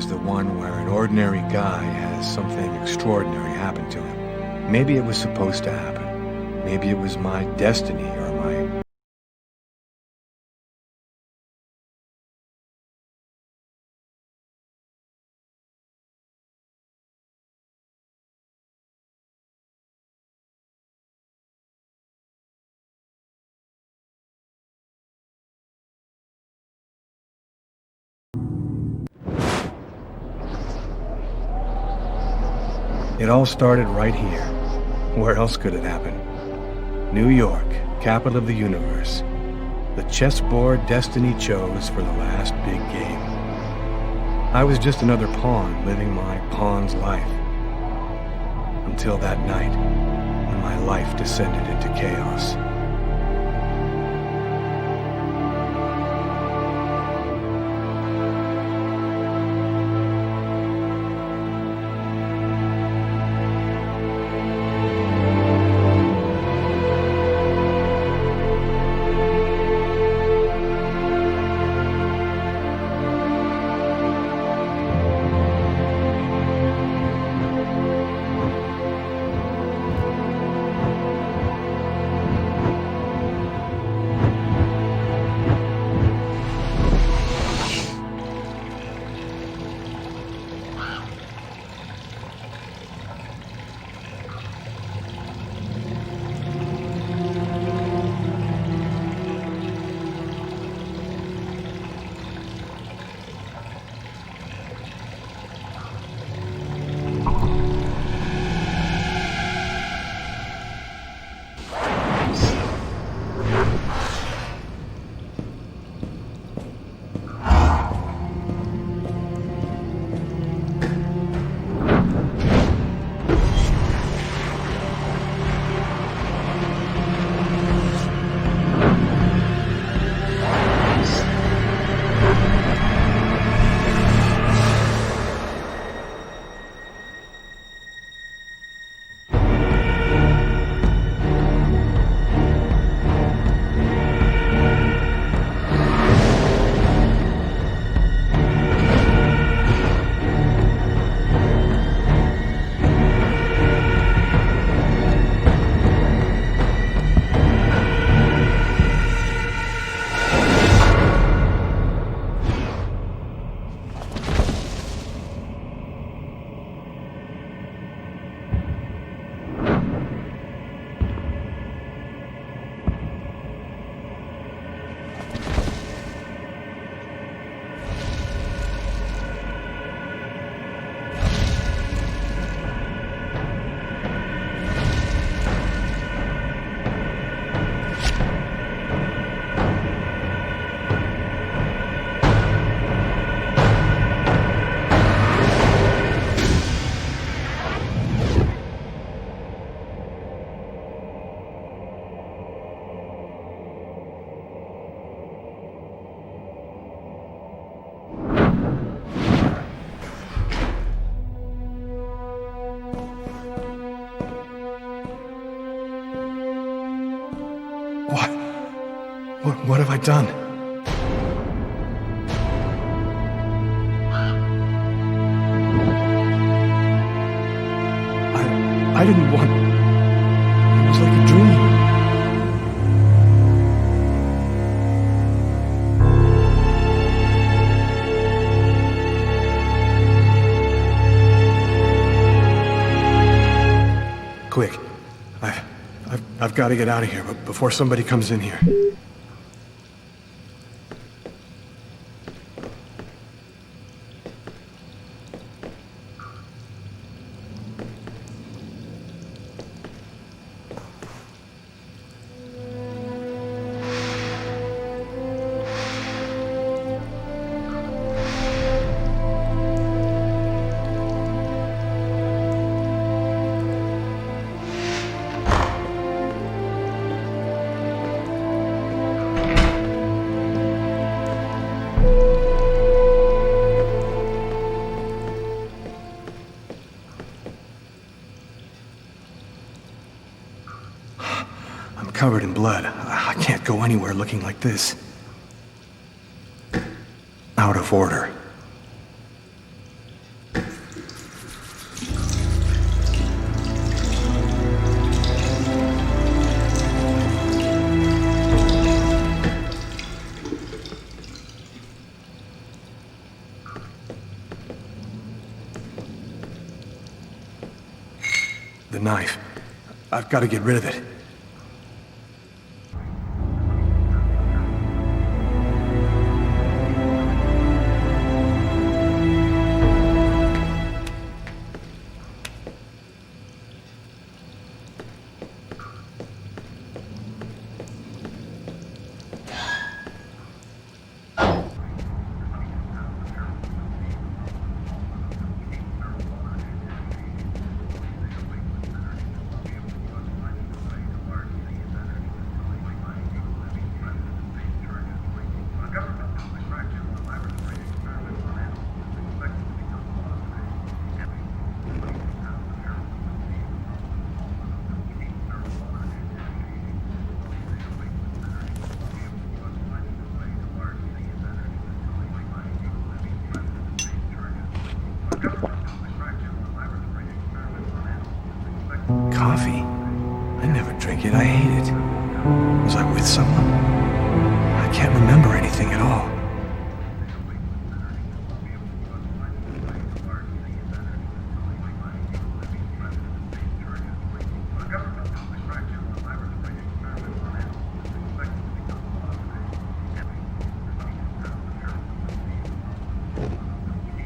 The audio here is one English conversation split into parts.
is the one where an ordinary guy has something extraordinary happen to him. Maybe it was supposed to happen. Maybe it was my destiny or my... It all started right here. Where else could it happen? New York, capital of the universe. The chessboard destiny chose for the last big game. I was just another pawn living my pawn's life. Until that night, when my life descended into chaos. What have I done? I didn't want... It was like a dream. Quick. I've got to get out of here, but before somebody comes in here. Covered in blood. I can't go anywhere looking like this. Out of order. knife. I've got to get rid of it. Coffee? I never drink it. I hate it. Was I with someone? I can't remember anything at all.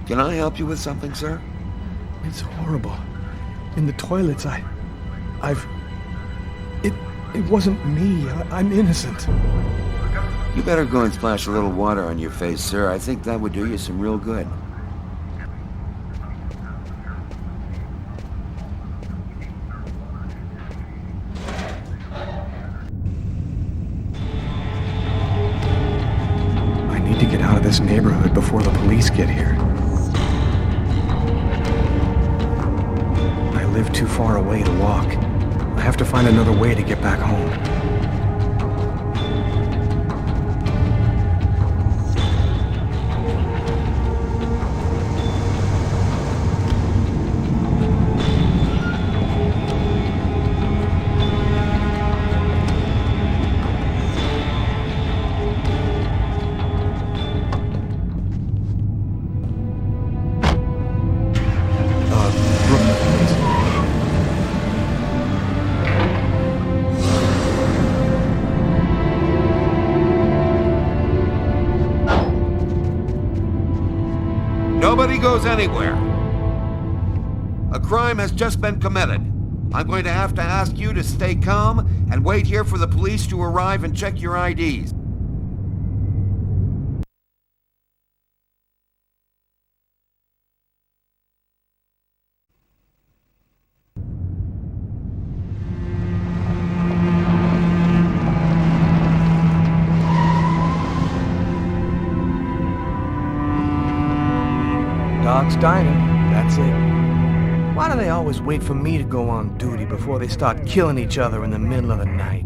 Can I help you with something, sir? It's horrible. In the toilets, It wasn't me. I'm innocent. You better go and splash a little water on your face, sir. I think that would do you some real good. I need to get out of this neighborhood before the police get here. I live too far away to walk. I have to find another way to get back home. Nobody goes anywhere. A crime has just been committed. I'm going to have to ask you to stay calm and wait here for the police to arrive and check your IDs. Dog's Diner, that's it. Why do they always wait for me to go on duty before they start killing each other in the middle of the night?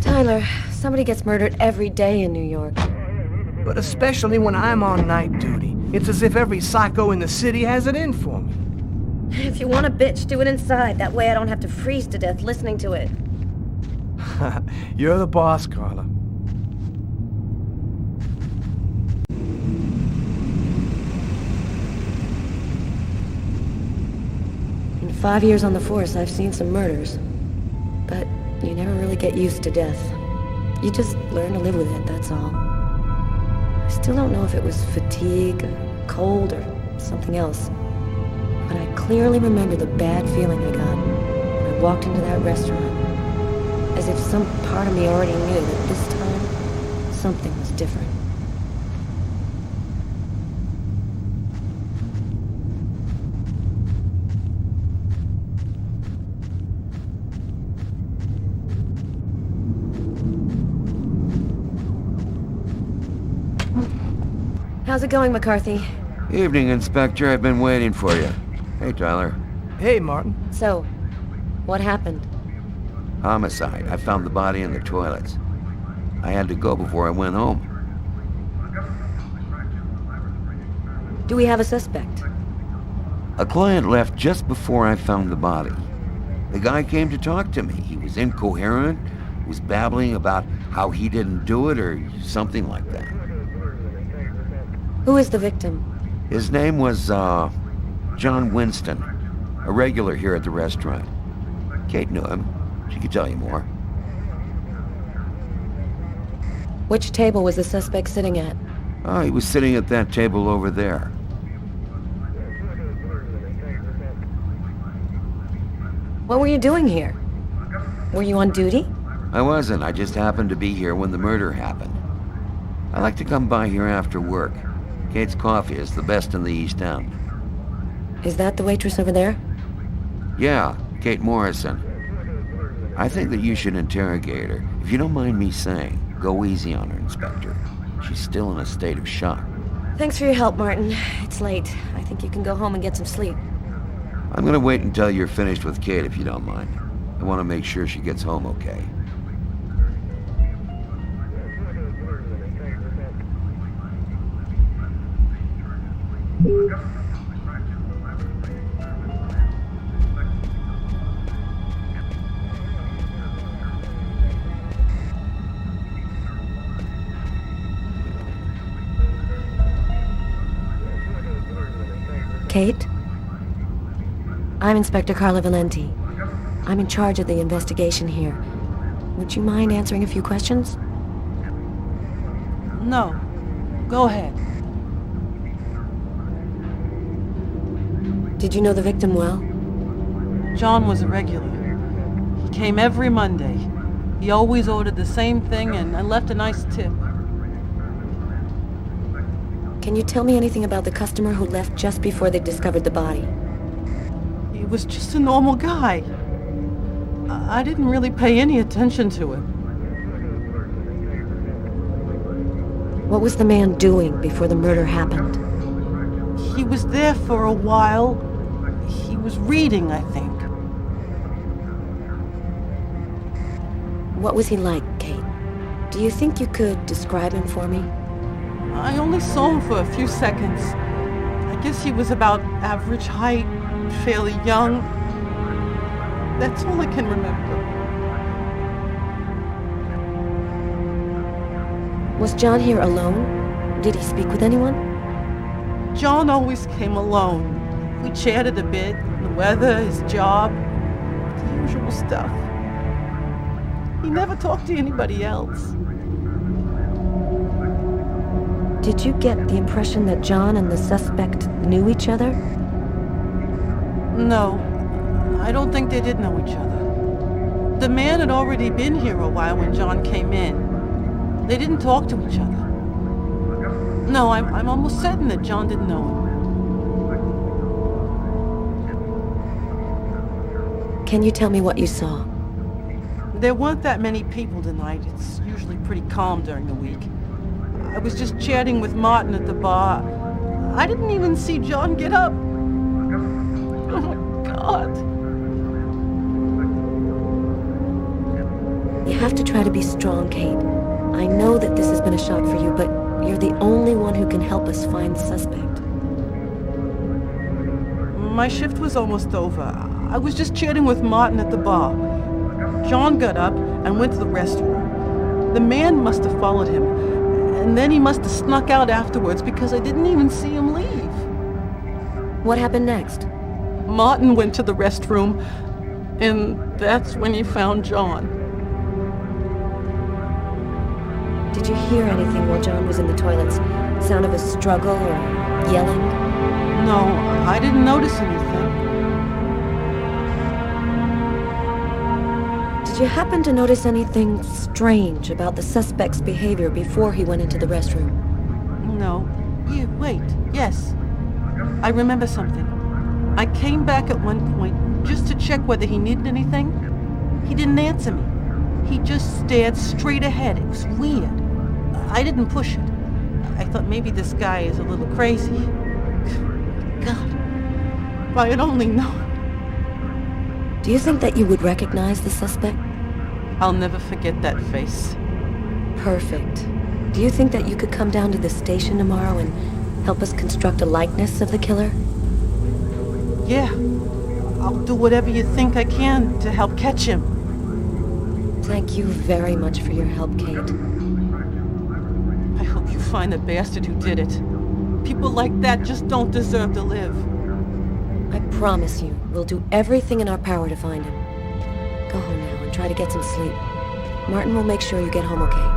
Tyler, somebody gets murdered every day in New York. But especially when I'm on night duty. It's as if every psycho in the city has it in for me. If you want a bitch, do it inside. That way I don't have to freeze to death listening to it. You're the boss, Carla. In 5 years on the force, I've seen some murders. But you never really get used to death. You just learn to live with it, that's all. I still don't know if it was fatigue, or cold, or something else. But I clearly remember the bad feeling I got when I walked into that restaurant. As if some part of me already knew that this time, something was different. How's it going, McCarthy? Evening, Inspector. I've been waiting for you. Hey, Tyler. Hey, Martin. So, what happened? Homicide. I found the body in the toilets. I had to go before I went home. Do we have a suspect? A client left just before I found the body. The guy came to talk to me. He was incoherent, was babbling about how he didn't do it or something like that. Who is the victim? His name was, John Winston, a regular here at the restaurant. Kate knew him. She could tell you more. Which table was the suspect sitting at? Oh, he was sitting at that table over there. What were you doing here? Were you on duty? I wasn't. I just happened to be here when the murder happened. I like to come by here after work. Kate's coffee is the best in the East End. Is that the waitress over there? Yeah, Kate Morrison. I think that you should interrogate her. If you don't mind me saying, go easy on her, Inspector. She's still in a state of shock. Thanks for your help, Martin. It's late. I think you can go home and get some sleep. I'm gonna wait until you're finished with Kate, if you don't mind. I want to make sure she gets home okay. Kate? I'm Inspector Carla Valenti. I'm in charge of the investigation here. Would you mind answering a few questions? No. Go ahead. Did you know the victim well? John was a regular. He came every Monday. He always ordered the same thing and left a nice tip. Can you tell me anything about the customer who left just before they discovered the body? He was just a normal guy. I didn't really pay any attention to him. What was the man doing before the murder happened? He was there for a while. He was reading, I think. What was he like, Kate? Do you think you could describe him for me? I only saw him for a few seconds. I guess he was about average height, fairly young. That's all I can remember. Was John here alone? Did he speak with anyone? John always came alone. We chatted a bit, the weather, his job, the usual stuff. He never talked to anybody else. Did you get the impression that John and the suspect knew each other? No, I don't think they did know each other. The man had already been here a while when John came in. They didn't talk to each other. No, I'm almost certain that John didn't know him. Can you tell me what you saw? There weren't that many people tonight. It's usually pretty calm during the week. I was just chatting with Martin at the bar. I didn't even see John get up. Oh my God. You have to try to be strong, Kate. I know that this has been a shock for you, but you're the only one who can help us find the suspect. My shift was almost over. I was just chatting with Martin at the bar. John got up and went to the restroom. The man must have followed him, and then he must have snuck out afterwards because I didn't even see him leave. What happened next? Martin went to the restroom, and that's when he found John. Did you hear anything while John was in the toilets? Sound of a struggle or yelling? No, I didn't notice anything. Did you happen to notice anything strange about the suspect's behavior before he went into the restroom? No. Wait. Yes. I remember something. I came back at one point just to check whether he needed anything. He didn't answer me. He just stared straight ahead. It was weird. I didn't push it. I thought maybe this guy is a little crazy. God. If I had only known. Do you think that you would recognize the suspect? I'll never forget that face. Perfect. Do you think that you could come down to the station tomorrow and help us construct a likeness of the killer? Yeah. I'll do whatever you think I can to help catch him. Thank you very much for your help, Kate. I hope you find the bastard who did it. People like that just don't deserve to live. I promise you, we'll do everything in our power to find him. Go home now and try to get some sleep. Martin will make sure you get home okay.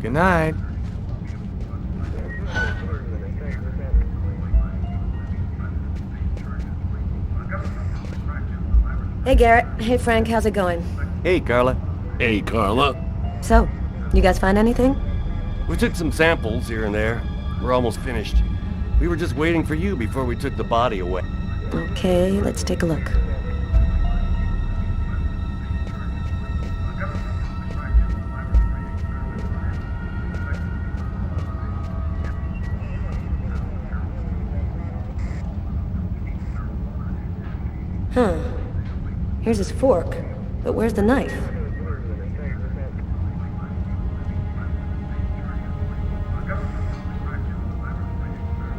Good night. Hey, Garrett. Hey, Frank. How's it going? Hey, Carla. Hey, Carla. So, you guys find anything? We took some samples here and there. We're almost finished. We were just waiting for you before we took the body away. Okay, let's take a look. Huh. Here's his fork, but where's the knife?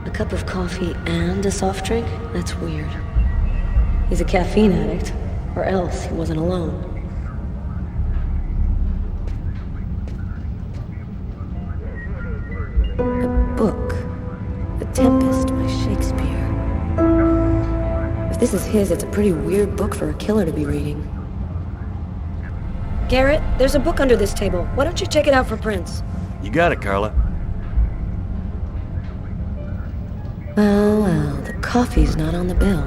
A cup of coffee and a soft drink? That's weird. He's a caffeine addict, or else he wasn't alone. A book. The Tempest by Shakespeare. If this is his, it's a pretty weird book for a killer to be reading. Garrett, there's a book under this table. Why don't you check it out for prints? You got it, Carla. Well, the coffee's not on the bill.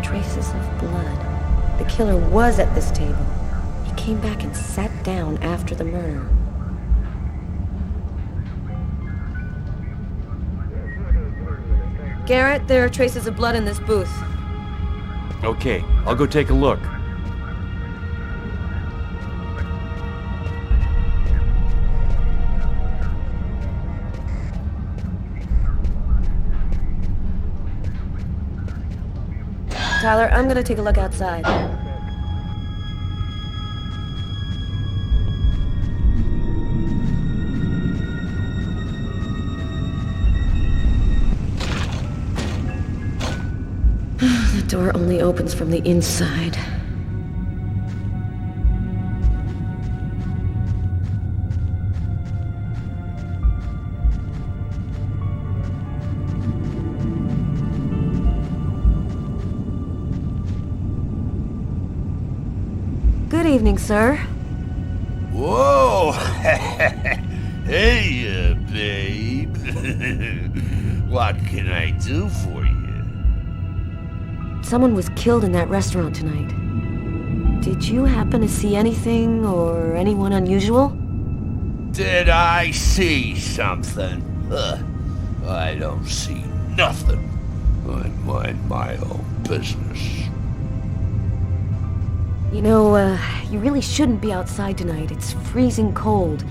Traces of blood. The killer was at this table. He came back and sat down after the murder. Garrett, there are traces of blood in this booth. Okay, I'll go take a look. Tyler, I'm gonna take a look outside. The door only opens from the inside. Good evening, sir. Whoa! Hey, babe. What can I do for you? Someone was killed in that restaurant tonight. Did you happen to see anything or anyone unusual? Did I see something? I don't see nothing. I mind my own business. You know, you really shouldn't be outside tonight. It's freezing cold.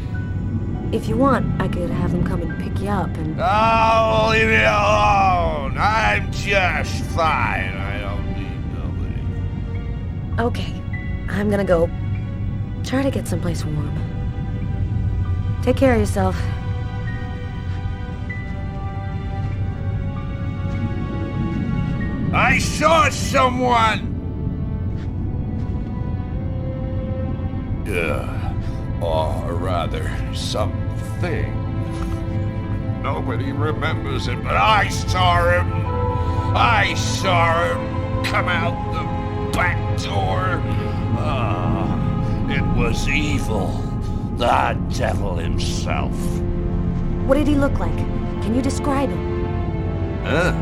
If you want, I could have them come and pick you up and... Oh, leave me alone! I'm just fine. I don't need nobody. Okay, I'm gonna go. Try to get someplace warm. Take care of yourself. I saw someone! Or rather, something. Nobody remembers it, but I saw him. I saw him come out the back door. It was evil. The devil himself. What did he look like? Can you describe him?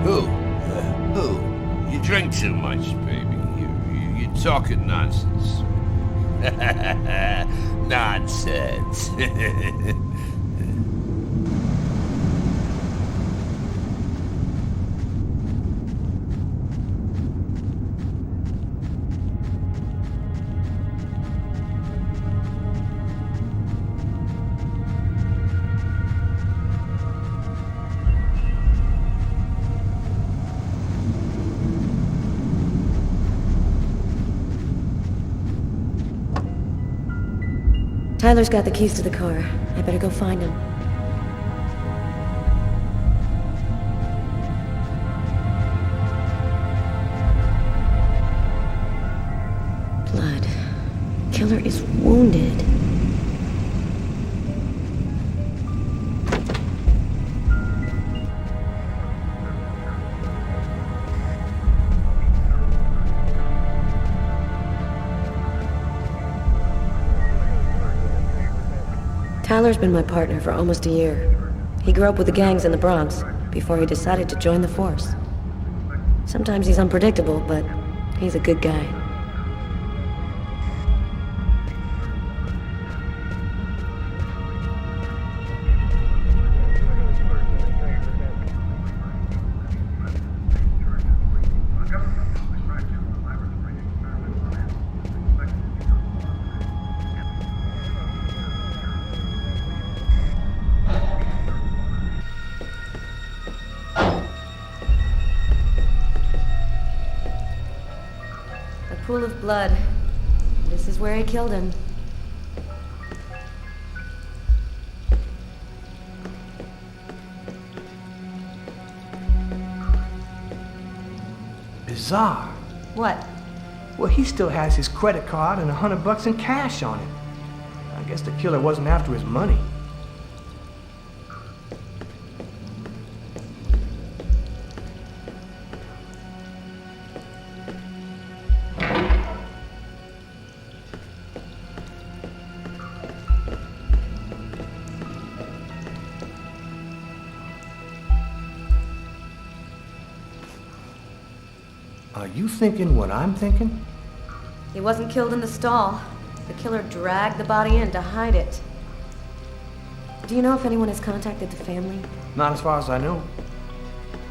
Who? You drink too much, baby. You're talking nonsense. Nonsense. Tyler's got the keys to the car. I better go find him. killer is wounded. Tyler's been my partner for almost a year. He grew up with the gangs in the Bronx before he decided to join the force. Sometimes he's unpredictable, but he's a good guy. Pool of blood. This is where he killed him. Bizarre. What? Well, he still has his credit card and $100 in cash on him. I guess the killer wasn't after his money. Are you thinking what I'm thinking? He wasn't killed in the stall. The killer dragged the body in to hide it. Do you know if anyone has contacted the family? Not as far as I know.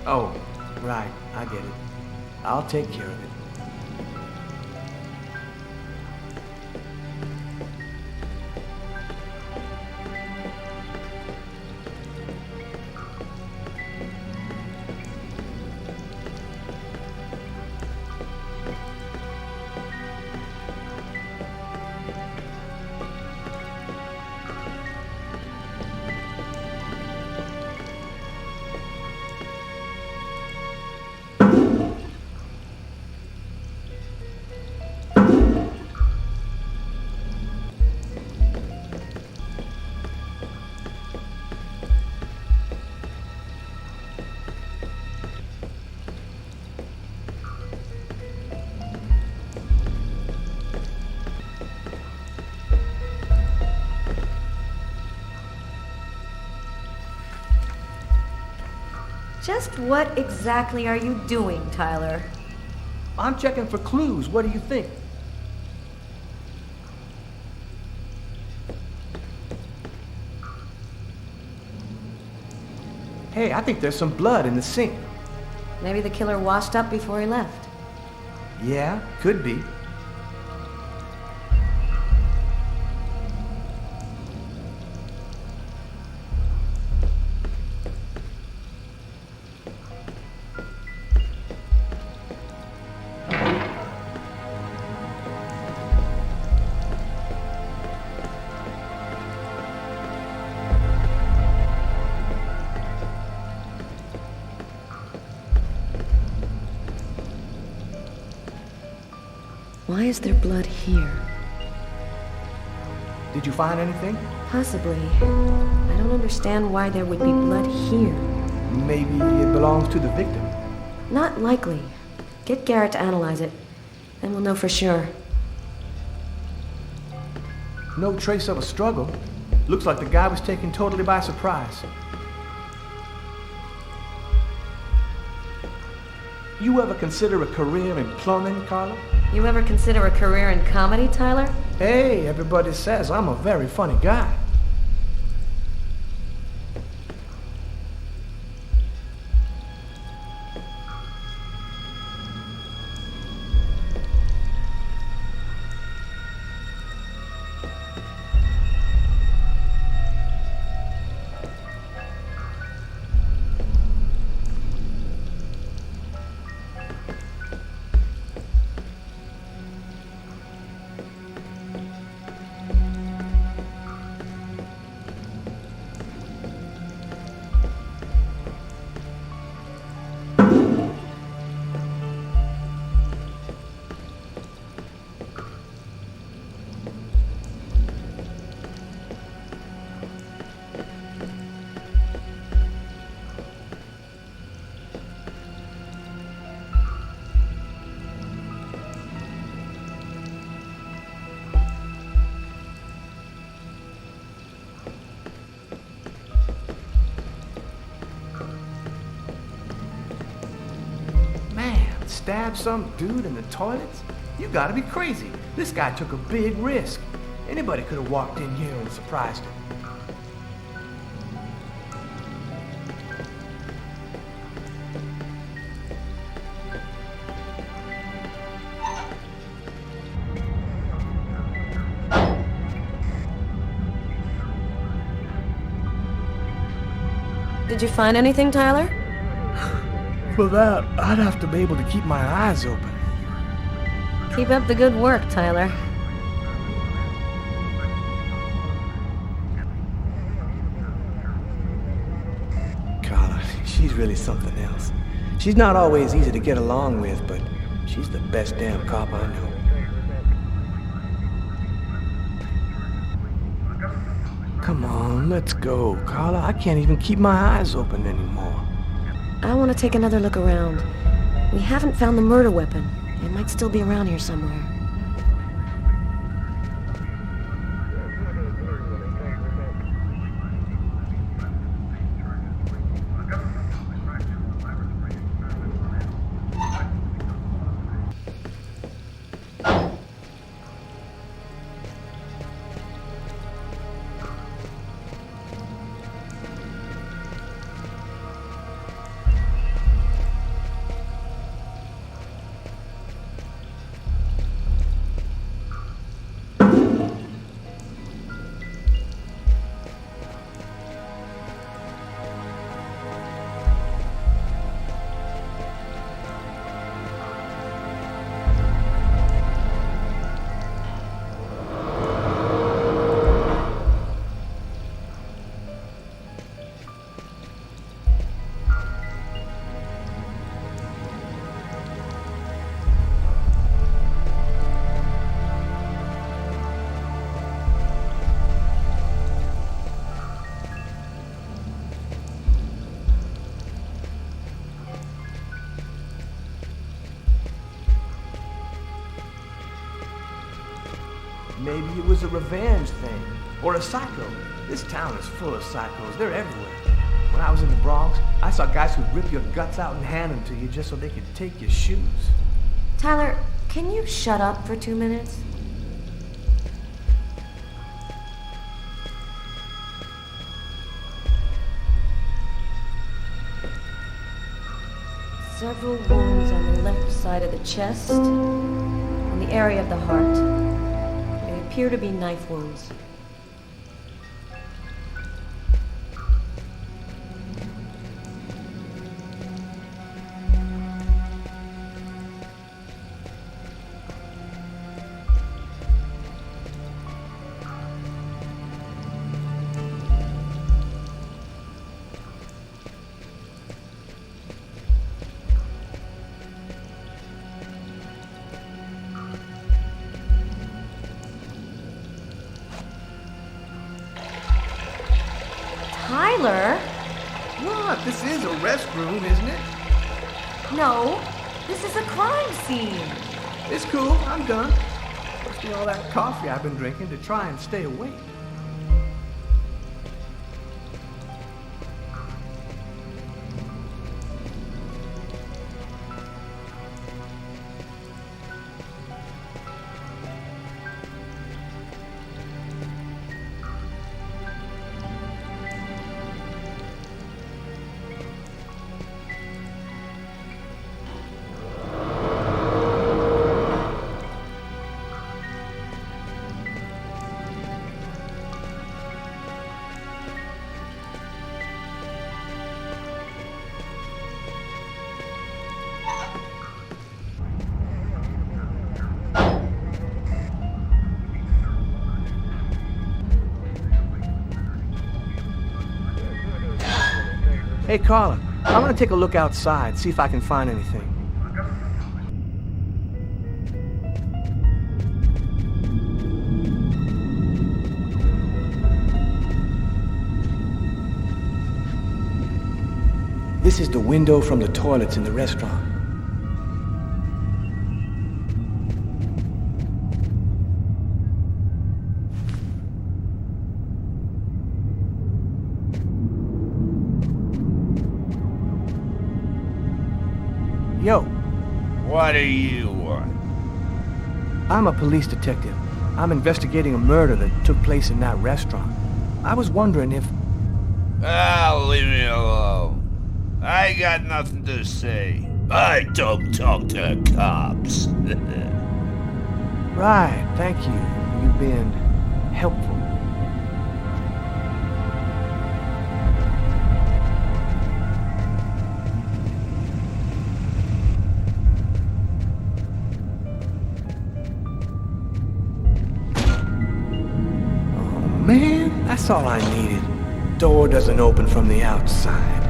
Oh, right, I get it. I'll take care of it. Just what exactly are you doing, Tyler? I'm checking for clues. What do you think? Hey, I think there's some blood in the sink. Maybe the killer washed up before he left. Yeah, could be. Why is there blood here? Did you find anything? Possibly. I don't understand why there would be blood here. Maybe it belongs to the victim. Not likely. Get Garrett to analyze it. Then we'll know for sure. No trace of a struggle. Looks like the guy was taken totally by surprise. You ever consider a career in plumbing, Carla? You ever consider a career in comedy, Tyler? Hey, everybody says I'm a very funny guy. stab some dude in the toilets? You gotta be crazy. This guy took a big risk. Anybody could have walked in here and surprised him. Did you find anything, Tyler? For that, I'd have to be able to keep my eyes open. Keep up the good work, Tyler. Carla, she's really something else. She's not always easy to get along with, but she's the best damn cop I know. Come on, let's go, Carla. I can't even keep my eyes open anymore. I want to take another look around. We haven't found the murder weapon. It might still be around here somewhere. Maybe it was a revenge thing, or a psycho. This town is full of psychos. They're everywhere. When I was in the Bronx, I saw guys who'd rip your guts out and hand them to you just so they could take your shoes. Tyler, can you shut up for 2 minutes? Several wounds on the left side of the chest, and the area of the heart. They appear to be knife wounds. Tyler? What? This is a restroom, isn't it? No, this is a crime scene. It's cool. I'm done. Must be all that coffee I've been drinking to try and stay awake. Hey, Carla, I'm gonna take a look outside, see if I can find anything. This is the window from the toilets in the restaurant. Yo. What do you want? I'm a police detective. I'm investigating a murder that took place in that restaurant. I was wondering if... Leave me alone. I ain't got nothing to say. I don't talk to cops. Right, thank you. You've been helpful. Man, that's all I needed. Door doesn't open from the outside.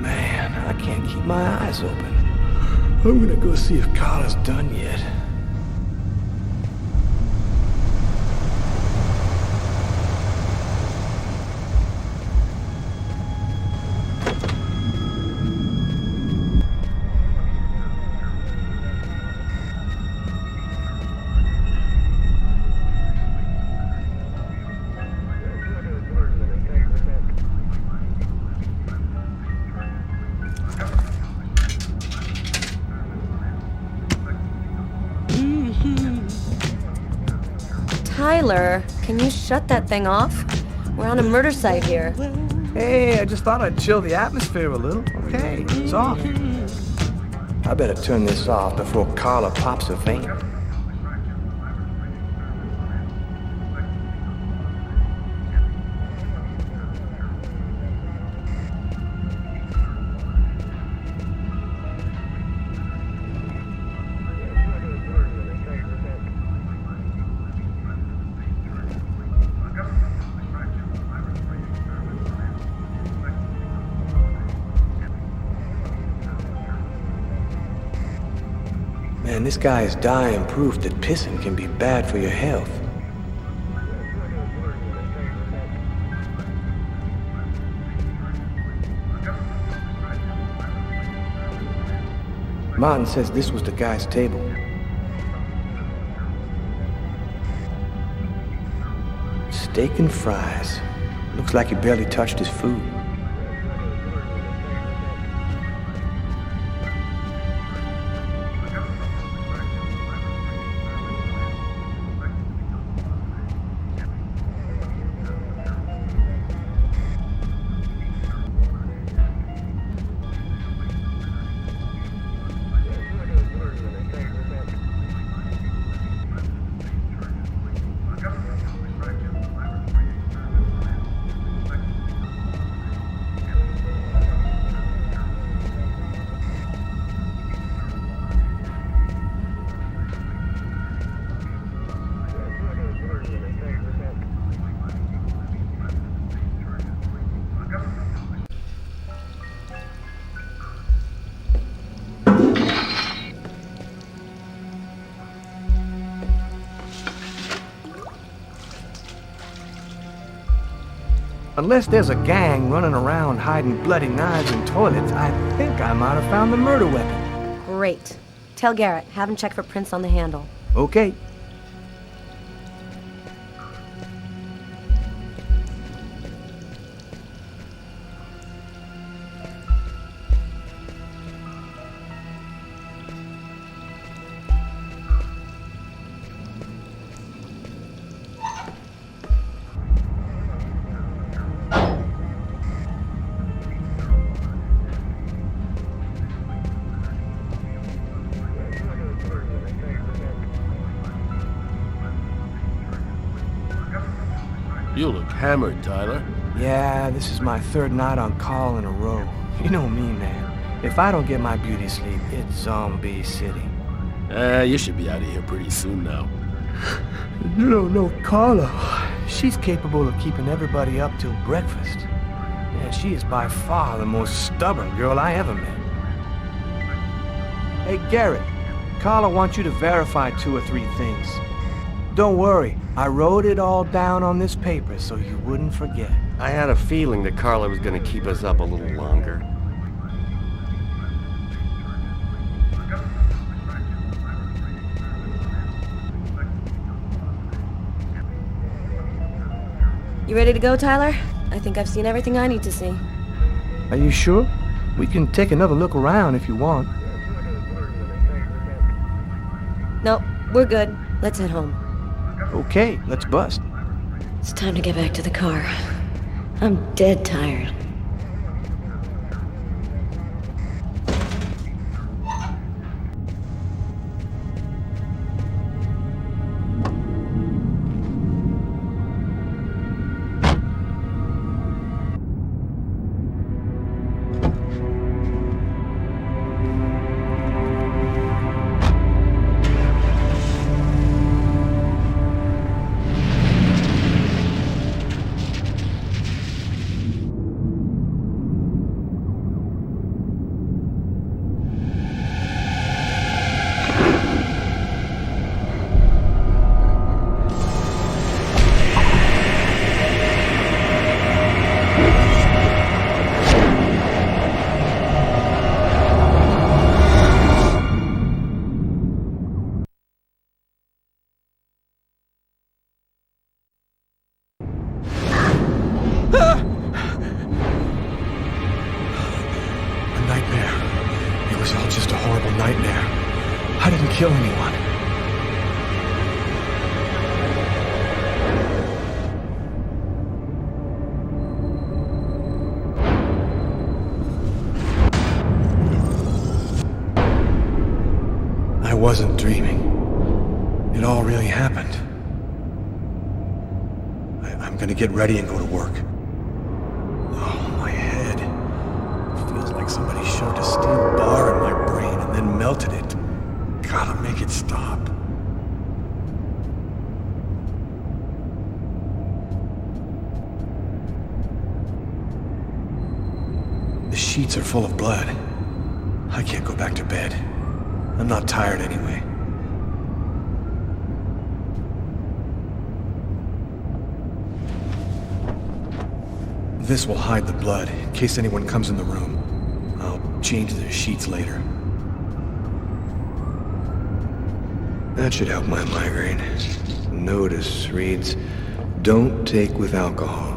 Man, I can't keep my eyes open. I'm gonna go see if Carla's done yet. Tyler, can you shut that thing off? We're on a murder site here. Hey, I just thought I'd chill the atmosphere a little. Okay, it's off. I better turn this off before Carla pops a vein. Man, this guy is dying proof that pissing can be bad for your health. Martin says this was the guy's table. Steak and fries. Looks like he barely touched his food. Unless there's a gang running around hiding bloody knives in toilets, I think I might have found the murder weapon. Great. Tell Garrett, have him check for prints on the handle. Okay. You look hammered, Tyler. Yeah, this is my third night on call in a row. You know me, man. If I don't get my beauty sleep, it's Zombie City. You should be out of here pretty soon now. You don't know Carla. She's capable of keeping everybody up till breakfast. Yeah, she is by far the most stubborn girl I ever met. Hey, Garrett. Carla wants you to verify 2 or 3 things. Don't worry, I wrote it all down on this paper so you wouldn't forget. I had a feeling that Carla was gonna keep us up a little longer. You ready to go, Tyler? I think I've seen everything I need to see. Are you sure? We can take another look around if you want. Nope, we're good. Let's head home. Okay, let's bust. It's time to get back to the car. I'm dead tired. I didn't kill anyone. I wasn't dreaming. It all really happened. I'm gonna get ready and go to work. Oh, my head. Feels like somebody shoved a steel bar in my brain and then melted it. Gotta make it stop. The sheets are full of blood. I can't go back to bed. I'm not tired anyway. This will hide the blood, in case anyone comes in the room. I'll change the sheets later. That should help my migraine. Notice reads, "Don't take with alcohol."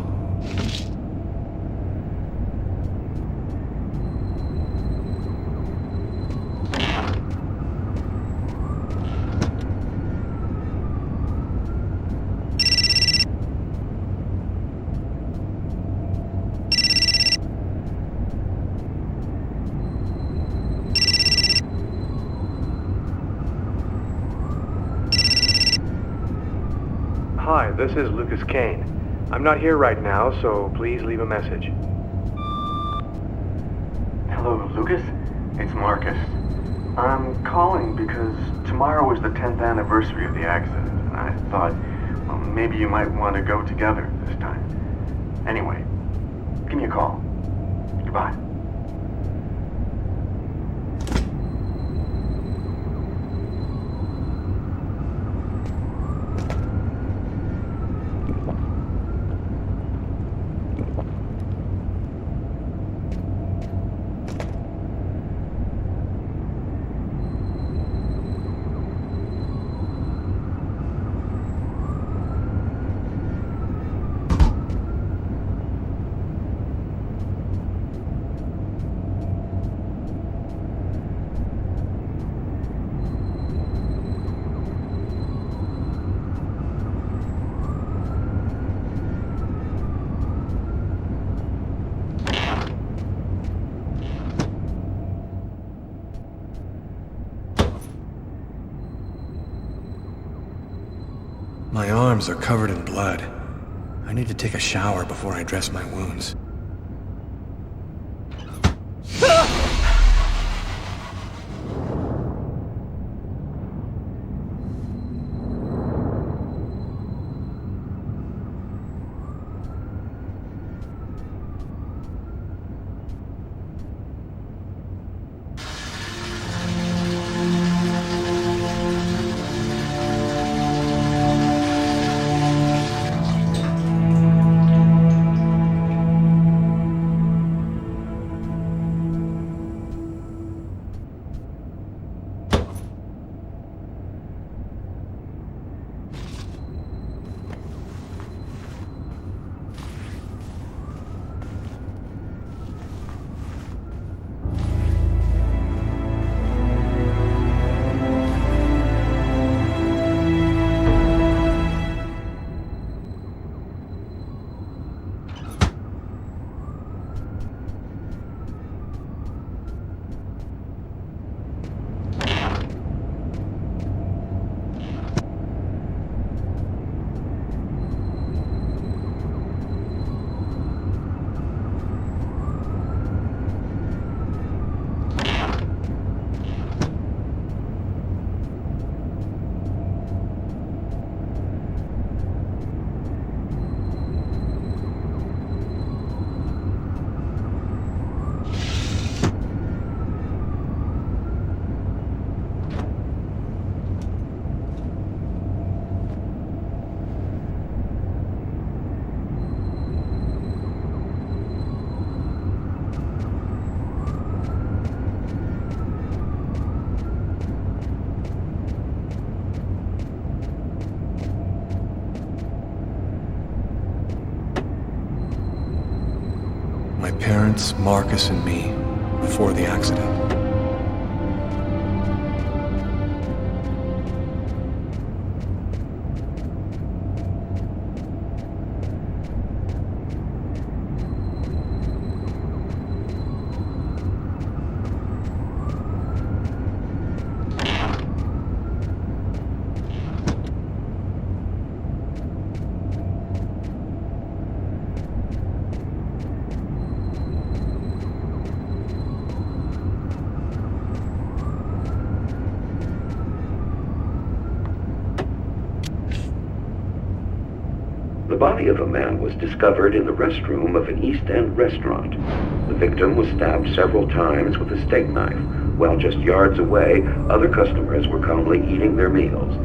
Hi, this is Lucas Kane. I'm not here right now, so please leave a message. Hello, Lucas? It's Marcus. I'm calling because tomorrow is the 10th anniversary of the accident, and I thought, well, maybe you might want to go together this time. Anyway, give me a call. Goodbye. My arms are covered in blood. I need to take a shower before I dress my wounds. parents, Marcus, and me before the accident. The body of a man was discovered in the restroom of an East End restaurant. The victim was stabbed several times with a steak knife, while just yards away, other customers were calmly eating their meals.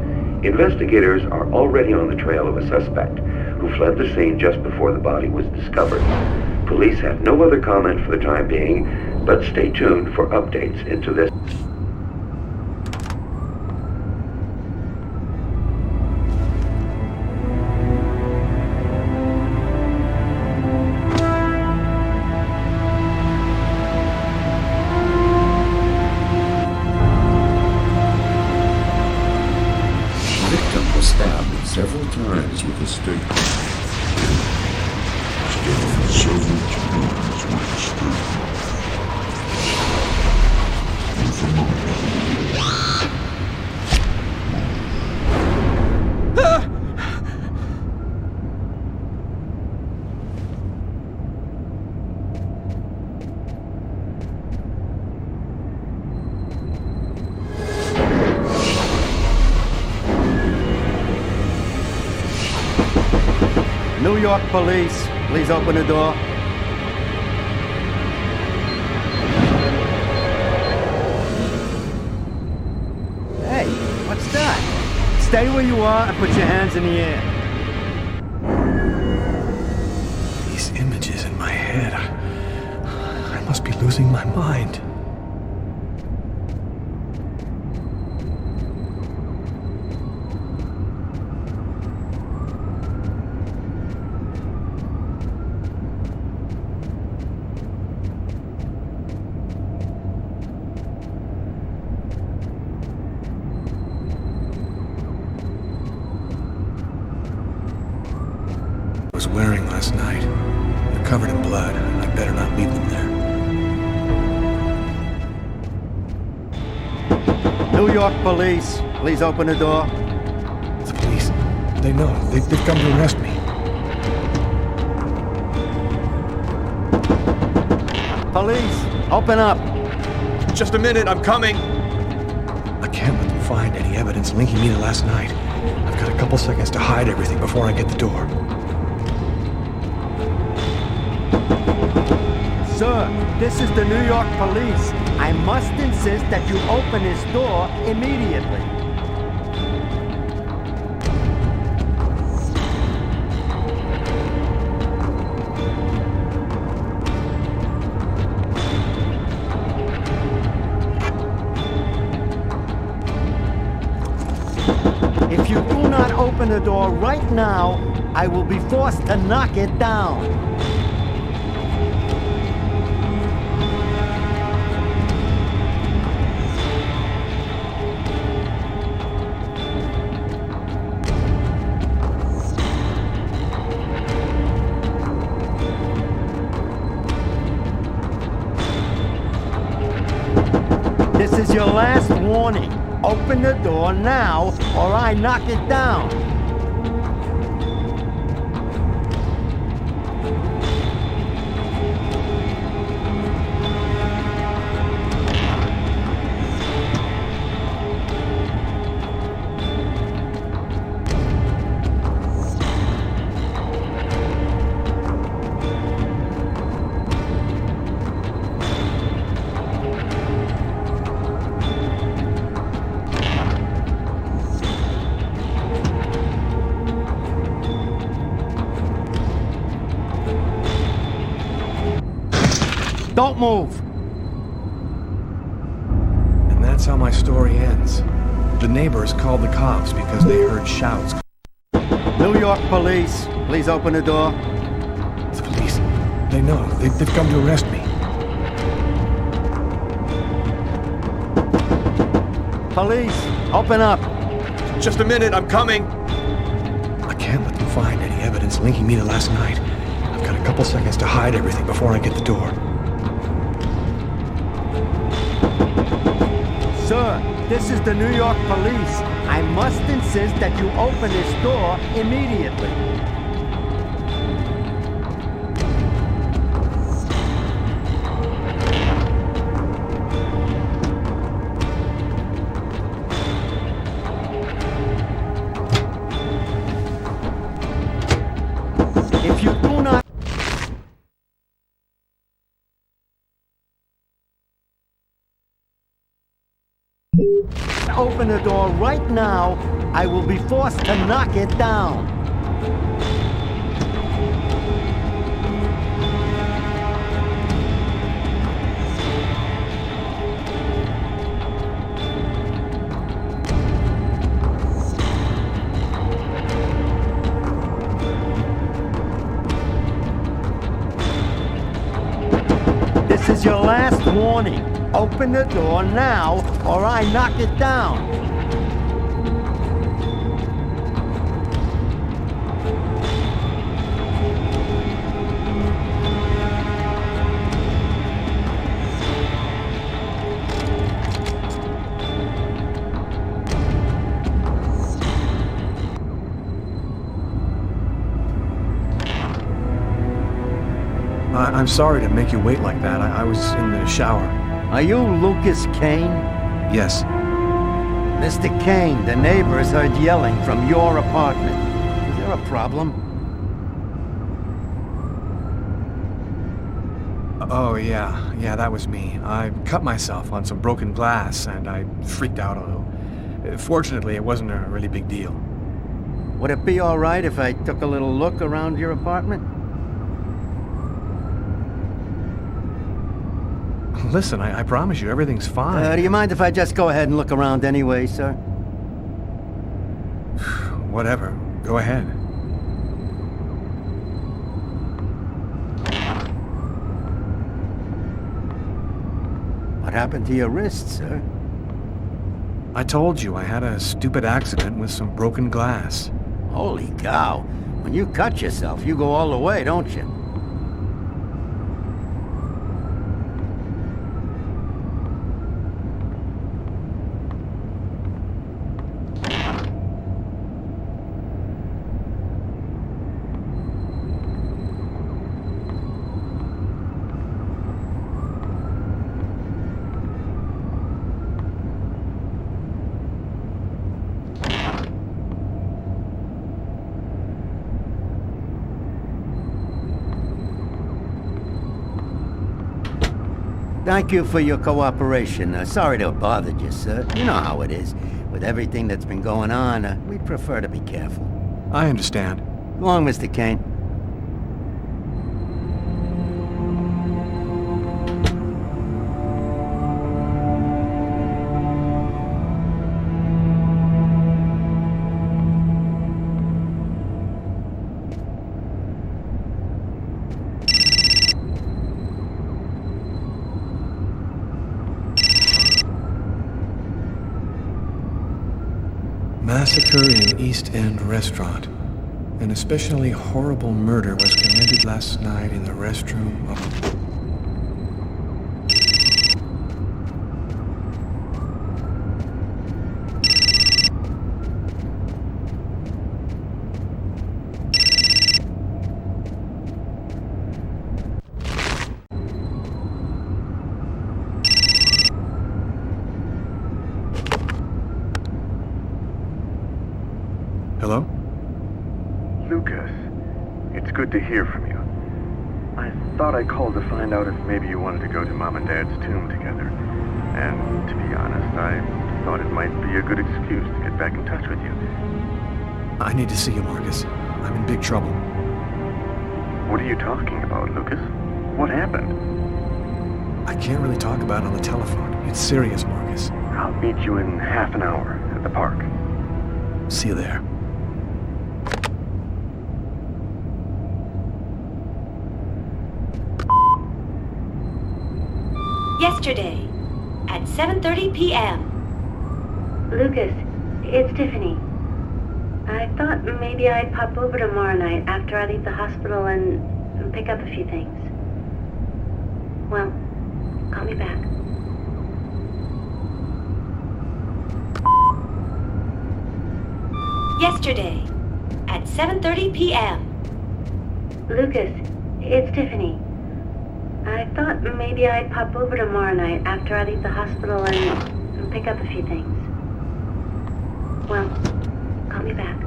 Investigators are already on the trail of a suspect who fled the scene just before the body was discovered. Police have no other comment for the time being, but stay tuned for updates into this. Stabbed several times with a stick. Stabbed several times with a stick. New York police, please open the door. Hey, what's that? Stay where you are and put your hands in the air. These images in my head. I must be losing my mind. Wearing last night. They're covered in blood. I'd better not leave them there. New York police, please open the door. The police. They know. They've come to arrest me. Police, open up. Just a minute, I'm coming. I can't let them find any evidence linking me to last night. I've got a couple seconds to hide everything before I get the door. Sir, this is the New York police. I must insist that you open this door immediately. If you do not open the door right now, I will be forced to knock it down. This is your last warning. Open the door now, or I knock it down. Don't move! And that's how my story ends. The neighbors called the cops because they heard shouts. New York police, please open the door. The police. They know. They've come to arrest me. Police, open up. Just a minute, I'm coming. I can't let them find any evidence linking me to last night. I've got a couple seconds to hide everything before I get the door. Sir, this is the New York Police. I must insist that you open this door immediately. If you do not open the door right now, I will be forced to knock it down. This is your last warning. Open the door now, or I knock it down. I'm sorry to make you wait like that. I was in the shower. Are you Lucas Kane? Yes. Mr. Kane, the neighbors heard yelling from your apartment. Is there a problem? Oh, yeah, that was me. I cut myself on some broken glass, and I freaked out a little. Fortunately, it wasn't a really big deal. Would it be all right if I took a little look around your apartment? Listen, I promise you, everything's fine. Do you mind if I just go ahead and look around anyway, sir? Whatever. Go ahead. What happened to your wrist, sir? I told you I had a stupid accident with some broken glass. Holy cow. When you cut yourself, you go all the way, don't you? Thank you for your cooperation. Sorry to have bothered you, sir. You know how it is. With everything that's been going on, we prefer to be careful. I understand. Go on, Mr. Kane. Massacre in East End restaurant. An especially horrible murder was committed last night in the restroom of... Hello? Lucas, it's good to hear from you. I thought I called to find out if maybe you wanted to go to Mom and Dad's tomb together. And to be honest, I thought it might be a good excuse to get back in touch with you. I need to see you, Marcus. I'm in big trouble. What are you talking about, Lucas? What happened? I can't really talk about it on the telephone. It's serious, Marcus. I'll meet you in half an hour at the park. See you there. Yesterday, at 7:30 p.m. Lucas, it's Tiffany. I thought maybe I'd pop over tomorrow night after I leave the hospital and pick up a few things. Well, call me back. Yesterday, at 7:30 p.m. Lucas, it's Tiffany. I thought maybe I'd pop over tomorrow night after I leave the hospital and pick up a few things. Well, call me back.